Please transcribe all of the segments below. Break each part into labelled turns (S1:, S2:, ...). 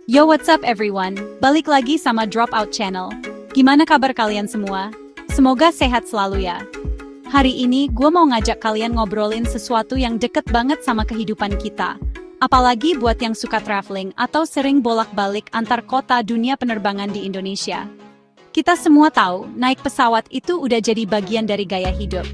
S1: Yo, what's up everyone? Balik lagi sama Dropout Channel. Gimana kabar kalian semua? Semoga sehat selalu ya. Hari ini gue mau ngajak kalian ngobrolin sesuatu yang deket banget sama kehidupan kita. Apalagi buat yang suka traveling atau sering bolak-balik antar kota dunia penerbangan di Indonesia. Kita semua tahu, naik pesawat itu udah jadi bagian dari gaya hidup.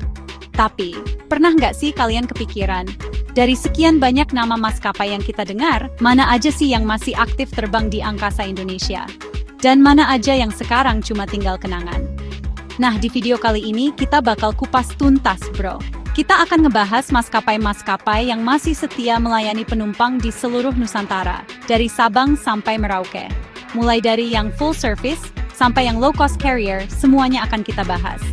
S1: Tapi, pernah nggak sih kalian kepikiran, dari sekian banyak nama maskapai yang kita dengar, mana aja sih yang masih aktif terbang di angkasa Indonesia? Dan mana aja yang sekarang cuma tinggal kenangan? Nah, di video kali ini kita bakal kupas tuntas, bro. Kita akan ngebahas maskapai-maskapai yang masih setia melayani penumpang di seluruh Nusantara, dari Sabang sampai Merauke. Mulai dari yang full service, sampai yang low-cost carrier, semuanya akan kita bahas.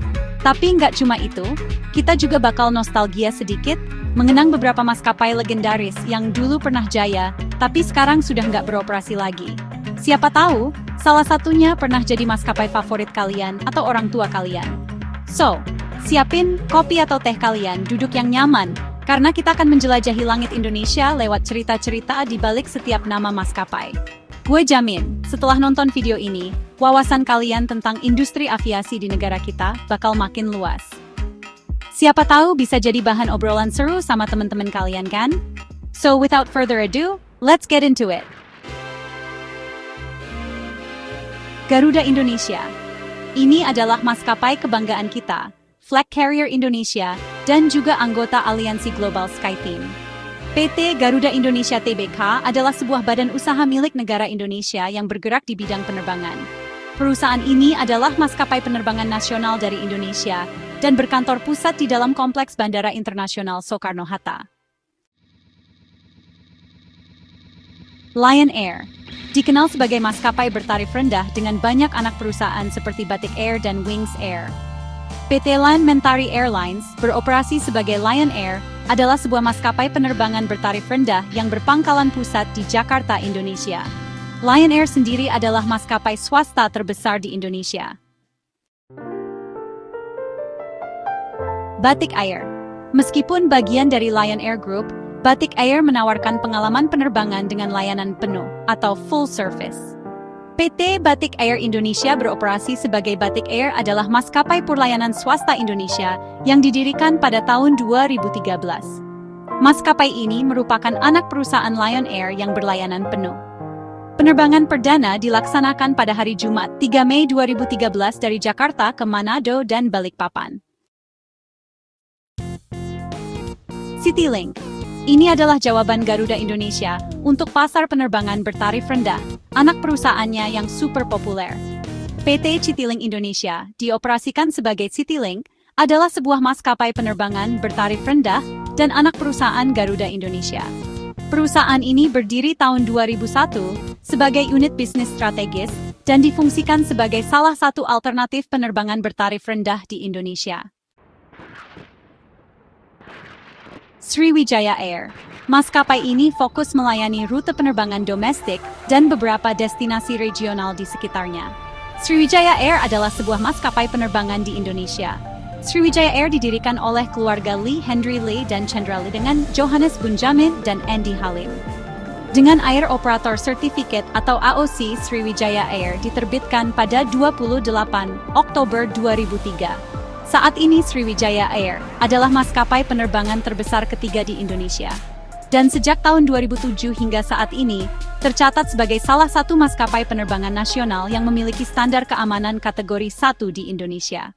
S1: Tapi nggak cuma itu, kita juga bakal nostalgia sedikit, mengenang beberapa maskapai legendaris yang dulu pernah jaya, tapi sekarang sudah nggak beroperasi lagi. Siapa tahu, salah satunya pernah jadi maskapai favorit kalian atau orang tua kalian. So, siapin kopi atau teh kalian, duduk yang nyaman, karena kita akan menjelajahi langit Indonesia lewat cerita-cerita di balik setiap nama maskapai. Gue jamin, setelah nonton video ini, wawasan kalian tentang industri aviasi di negara kita bakal makin luas. Siapa tahu bisa jadi bahan obrolan seru sama teman-teman kalian kan? So without further ado, let's get into it. Garuda Indonesia. Ini adalah maskapai kebanggaan kita, flag carrier Indonesia, dan juga anggota aliansi Global SkyTeam. PT Garuda Indonesia Tbk adalah sebuah badan usaha milik negara Indonesia yang bergerak di bidang penerbangan. Perusahaan ini adalah maskapai penerbangan nasional dari Indonesia dan berkantor pusat di dalam Kompleks Bandara Internasional Soekarno-Hatta. Lion Air dikenal sebagai maskapai bertarif rendah dengan banyak anak perusahaan seperti Batik Air dan Wings Air. PT Lion Mentari Airlines beroperasi sebagai Lion Air adalah sebuah maskapai penerbangan bertarif rendah yang berpangkalan pusat di Jakarta, Indonesia. Lion Air sendiri adalah maskapai swasta terbesar di Indonesia. Batik Air. Meskipun bagian dari Lion Air Group, Batik Air menawarkan pengalaman penerbangan dengan layanan penuh atau full service. PT Batik Air Indonesia beroperasi sebagai Batik Air adalah maskapai purlayanan swasta Indonesia yang didirikan pada tahun 2013. Maskapai ini merupakan anak perusahaan Lion Air yang berlayanan penuh. Penerbangan perdana dilaksanakan pada hari Jumat 3 Mei 2013 dari Jakarta ke Manado dan Balikpapan. CityLink. Ini adalah jawaban Garuda Indonesia untuk pasar penerbangan bertarif rendah, anak perusahaannya yang super populer. PT CityLink Indonesia, dioperasikan sebagai CityLink, adalah sebuah maskapai penerbangan bertarif rendah dan anak perusahaan Garuda Indonesia. Perusahaan ini berdiri tahun 2001 sebagai unit bisnis strategis dan difungsikan sebagai salah satu alternatif penerbangan bertarif rendah di Indonesia. Sriwijaya Air. Maskapai ini fokus melayani rute penerbangan domestik dan beberapa destinasi regional di sekitarnya. Sriwijaya Air adalah sebuah maskapai penerbangan di Indonesia. Sriwijaya Air didirikan oleh keluarga Lee Henry Lee dan Chandra Lee dengan Johannes Bunjamin dan Andy Halim. Dengan Air Operator Certificate atau AOC, Sriwijaya Air diterbitkan pada 28 Oktober 2003. Saat ini Sriwijaya Air adalah maskapai penerbangan terbesar ketiga di Indonesia. Dan sejak tahun 2007 hingga saat ini, tercatat sebagai salah satu maskapai penerbangan nasional yang memiliki standar keamanan kategori 1 di Indonesia.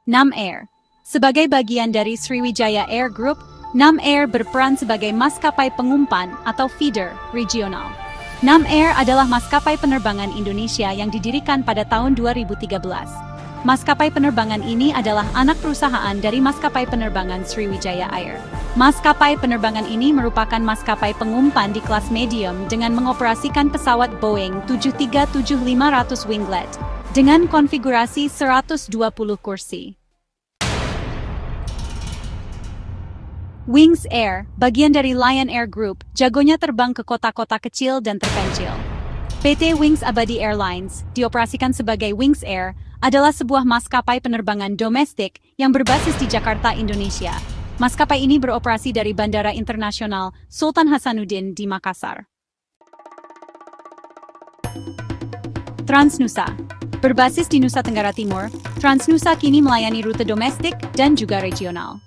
S1: Nam Air. Sebagai bagian dari Sriwijaya Air Group, Nam Air berperan sebagai maskapai pengumpan atau feeder regional. Nam Air adalah maskapai penerbangan Indonesia yang didirikan pada tahun 2013. Maskapai penerbangan ini adalah anak perusahaan dari maskapai penerbangan Sriwijaya Air. Maskapai penerbangan ini merupakan maskapai pengumpan di kelas medium dengan mengoperasikan pesawat Boeing 737-500 winglet dengan konfigurasi 120 kursi. Wings Air, bagian dari Lion Air Group, jagonya terbang ke kota-kota kecil dan terpencil. PT Wings Abadi Airlines, dioperasikan sebagai Wings Air, adalah sebuah maskapai penerbangan domestik yang berbasis di Jakarta, Indonesia. Maskapai ini beroperasi dari Bandara Internasional Sultan Hasanuddin di Makassar. Transnusa. Berbasis di Nusa Tenggara Timur, Transnusa kini melayani rute domestik dan juga regional.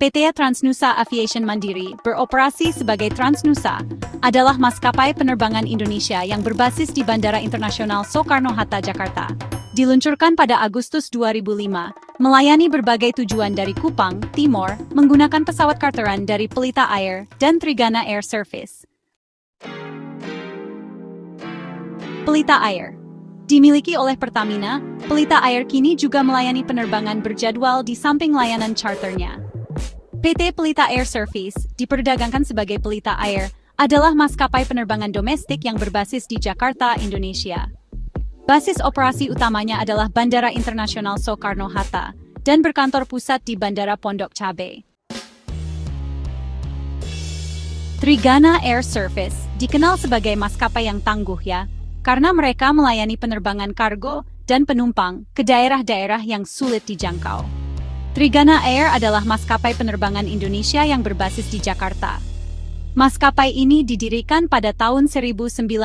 S1: PT Transnusa Aviation Mandiri beroperasi sebagai Transnusa, adalah maskapai penerbangan Indonesia yang berbasis di Bandara Internasional Soekarno-Hatta, Jakarta. Diluncurkan pada Agustus 2005, melayani berbagai tujuan dari Kupang, Timor, menggunakan pesawat charteran dari Pelita Air dan Trigana Air Service. Pelita Air dimiliki oleh Pertamina, Pelita Air kini juga melayani penerbangan berjadwal di samping layanan charternya. PT Pelita Air Service, diperdagangkan sebagai Pelita Air, adalah maskapai penerbangan domestik yang berbasis di Jakarta, Indonesia. Basis operasi utamanya adalah Bandara Internasional Soekarno-Hatta dan berkantor pusat di Bandara Pondok Cabe. Trigana Air Service dikenal sebagai maskapai yang tangguh ya, karena mereka melayani penerbangan kargo dan penumpang ke daerah-daerah yang sulit dijangkau. Trigana Air adalah maskapai penerbangan Indonesia yang berbasis di Jakarta. Maskapai ini didirikan pada tahun 1991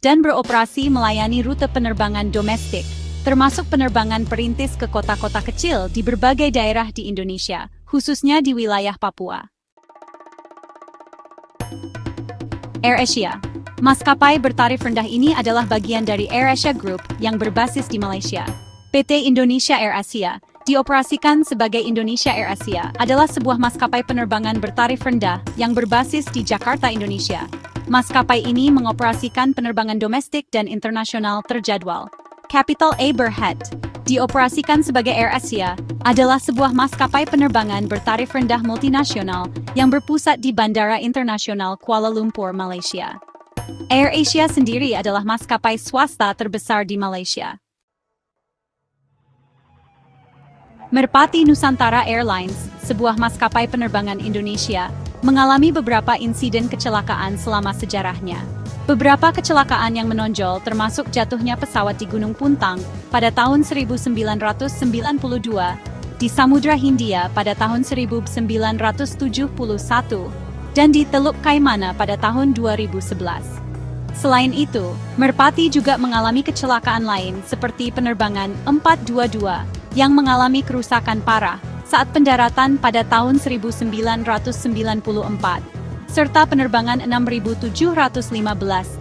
S1: dan beroperasi melayani rute penerbangan domestik, termasuk penerbangan perintis ke kota-kota kecil di berbagai daerah di Indonesia, khususnya di wilayah Papua. AirAsia. Maskapai bertarif rendah ini adalah bagian dari AirAsia Group yang berbasis di Malaysia. PT Indonesia Air Asia, dioperasikan sebagai Indonesia Air Asia, adalah sebuah maskapai penerbangan bertarif rendah yang berbasis di Jakarta, Indonesia. Maskapai ini mengoperasikan penerbangan domestik dan internasional terjadwal. Capital Aberhead, dioperasikan sebagai Air Asia, adalah sebuah maskapai penerbangan bertarif rendah multinasional yang berpusat di Bandara Internasional Kuala Lumpur, Malaysia. AirAsia sendiri adalah maskapai swasta terbesar di Malaysia. Merpati Nusantara Airlines, sebuah maskapai penerbangan Indonesia, mengalami beberapa insiden kecelakaan selama sejarahnya. Beberapa kecelakaan yang menonjol termasuk jatuhnya pesawat di Gunung Puntang pada tahun 1992, di Samudra Hindia pada tahun 1971, dan di Teluk Kaimana pada tahun 2011. Selain itu, Merpati juga mengalami kecelakaan lain seperti penerbangan 422 yang mengalami kerusakan parah saat pendaratan pada tahun 1994, serta penerbangan 6715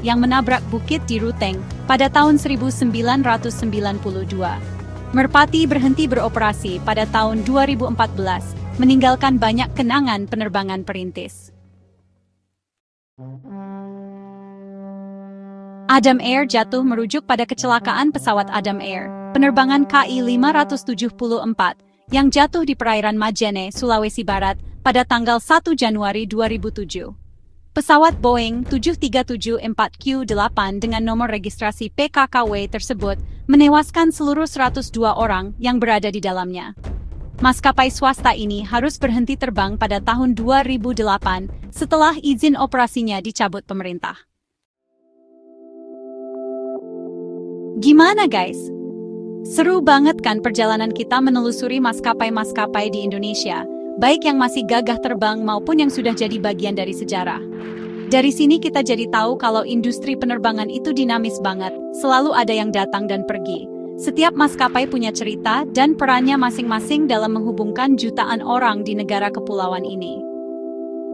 S1: yang menabrak bukit di Ruteng pada tahun 1992. Merpati berhenti beroperasi pada tahun 2014, meninggalkan banyak kenangan penerbangan perintis. Adam Air jatuh merujuk pada kecelakaan pesawat Adam Air, penerbangan KI 574, yang jatuh di perairan Majene, Sulawesi Barat, pada tanggal 1 Januari 2007. Pesawat Boeing 737-4Q8 dengan nomor registrasi PKKW tersebut menewaskan seluruh 102 orang yang berada di dalamnya. Maskapai swasta ini harus berhenti terbang pada tahun 2008 setelah izin operasinya dicabut pemerintah. Gimana guys? Seru banget kan perjalanan kita menelusuri maskapai-maskapai di Indonesia, baik yang masih gagah terbang maupun yang sudah jadi bagian dari sejarah. Dari sini kita jadi tahu kalau industri penerbangan itu dinamis banget, selalu ada yang datang dan pergi. Setiap maskapai punya cerita dan perannya masing-masing dalam menghubungkan jutaan orang di negara kepulauan ini.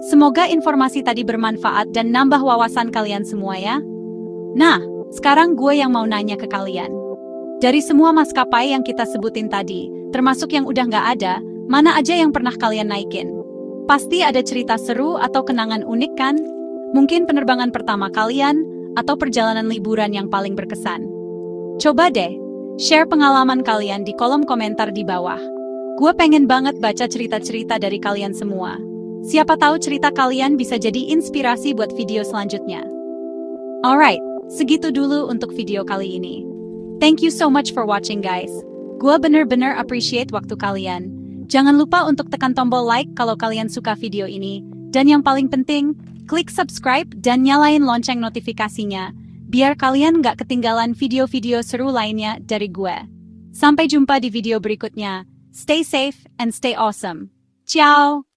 S1: Semoga informasi tadi bermanfaat dan nambah wawasan kalian semua ya. Nah, sekarang gue yang mau nanya ke kalian. Dari semua maskapai yang kita sebutin tadi, termasuk yang udah nggak ada, mana aja yang pernah kalian naikin? Pasti ada cerita seru atau kenangan unik kan? Mungkin penerbangan pertama kalian, atau perjalanan liburan yang paling berkesan. Coba deh, share pengalaman kalian di kolom komentar di bawah. Gue pengen banget baca cerita-cerita dari kalian semua. Siapa tahu cerita kalian bisa jadi inspirasi buat video selanjutnya. Alright, segitu dulu untuk video kali ini. Thank you so much for watching guys. Gua bener-bener appreciate waktu kalian. Jangan lupa untuk tekan tombol like kalau kalian suka video ini. Dan yang paling penting, klik subscribe dan nyalain lonceng notifikasinya, biar kalian nggak ketinggalan video-video seru lainnya dari gue. Sampai jumpa di video berikutnya. Stay safe and stay awesome. Ciao!